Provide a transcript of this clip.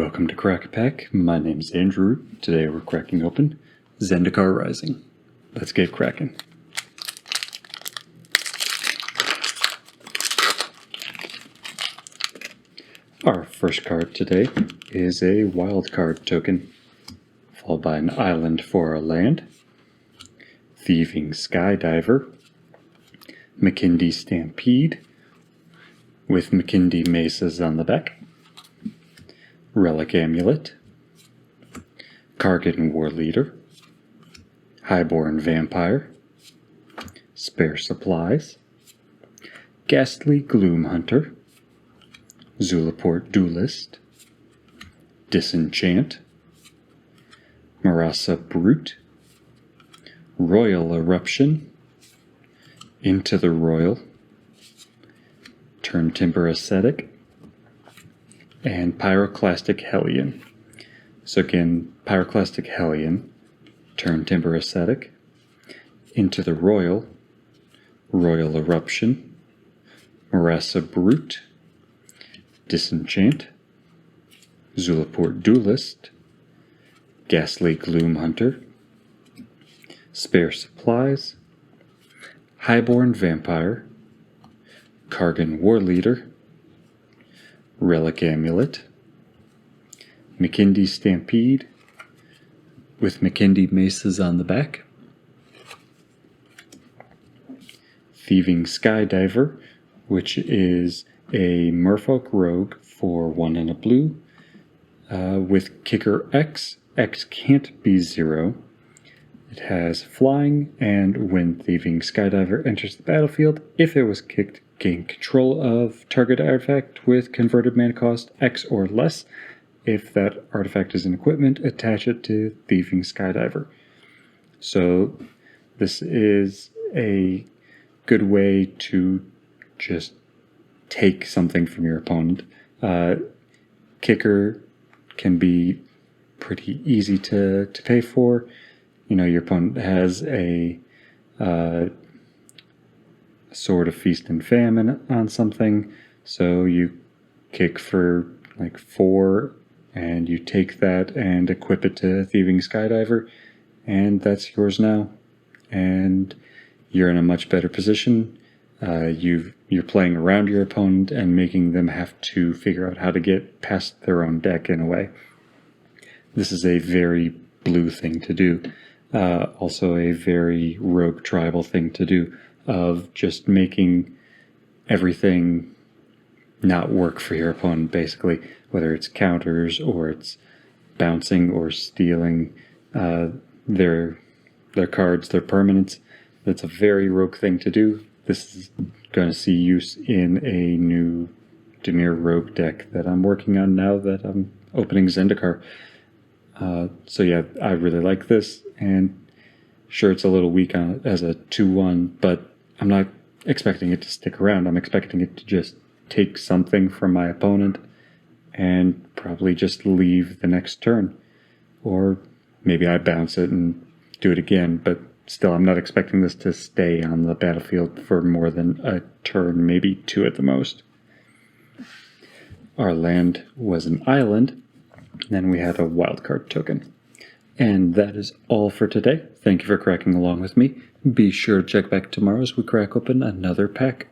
Welcome to Crack a Pack. My name's Andrew. Today we're cracking open Zendikar Rising. Let's get cracking. Our first card today is a wild card token, followed by an island for a land, Thieving Skydiver, McKindy Stampede, with McKindy Mesas on the back, Relic Amulet, Kargan War Leader, Highborn Vampire, Spare Supplies, Ghastly Gloom Hunter, Zulaport Duelist, Disenchant, Marasa Brute, Royal Eruption, Into the Royal, Turn Timber Ascetic, and Pyroclastic Hellion. So again, Pyroclastic Hellion, Turn Timber Ascetic, Into the Royal, Royal Eruption, Marasa Brute, Disenchant, Zulaport Duelist, Ghastly Gloom Hunter, Spare Supplies, Highborn Vampire, Kargan War Leader, Relic Amulet, McKindy Stampede, with McKindy Mesas on the back, Thieving Skydiver, which is a Merfolk Rogue for 1 and a blue, with Kicker X. X can't be 0. It has flying, and when Thieving Skydiver enters the battlefield, if it was kicked, gain control of target artifact with converted mana cost X or less. If that artifact is an equipment, attach it to Thieving Skydiver. So this is a good way to just take something from your opponent. Kicker can be pretty easy to pay for. You know, your opponent has a Sword of Feast and Famine on something, so you kick for like 4, and you take that and equip it to Thieving Skydiver, and that's yours now. And you're in a much better position. You're playing around your opponent and making them have to figure out how to get past their own deck in a way. This is a very blue thing to do. Also a very rogue tribal thing to do, of just making everything not work for your opponent, basically, whether it's counters or it's bouncing or stealing their cards, their permanents. That's a very rogue thing to do. This is going to see use in a new Dimir Rogue deck that I'm working on now that I'm opening Zendikar. So yeah, I really like this, and sure, it's a little weak as a 2-1, but I'm not expecting it to stick around. I'm expecting it to just take something from my opponent and probably just leave the next turn. Or maybe I bounce it and do it again, but still, I'm not expecting this to stay on the battlefield for more than a turn, maybe 2 at the most. Our land was an island, and then we had a wildcard token. And that is all for today. Thank you for cracking along with me. Be sure to check back tomorrow as we crack open another pack.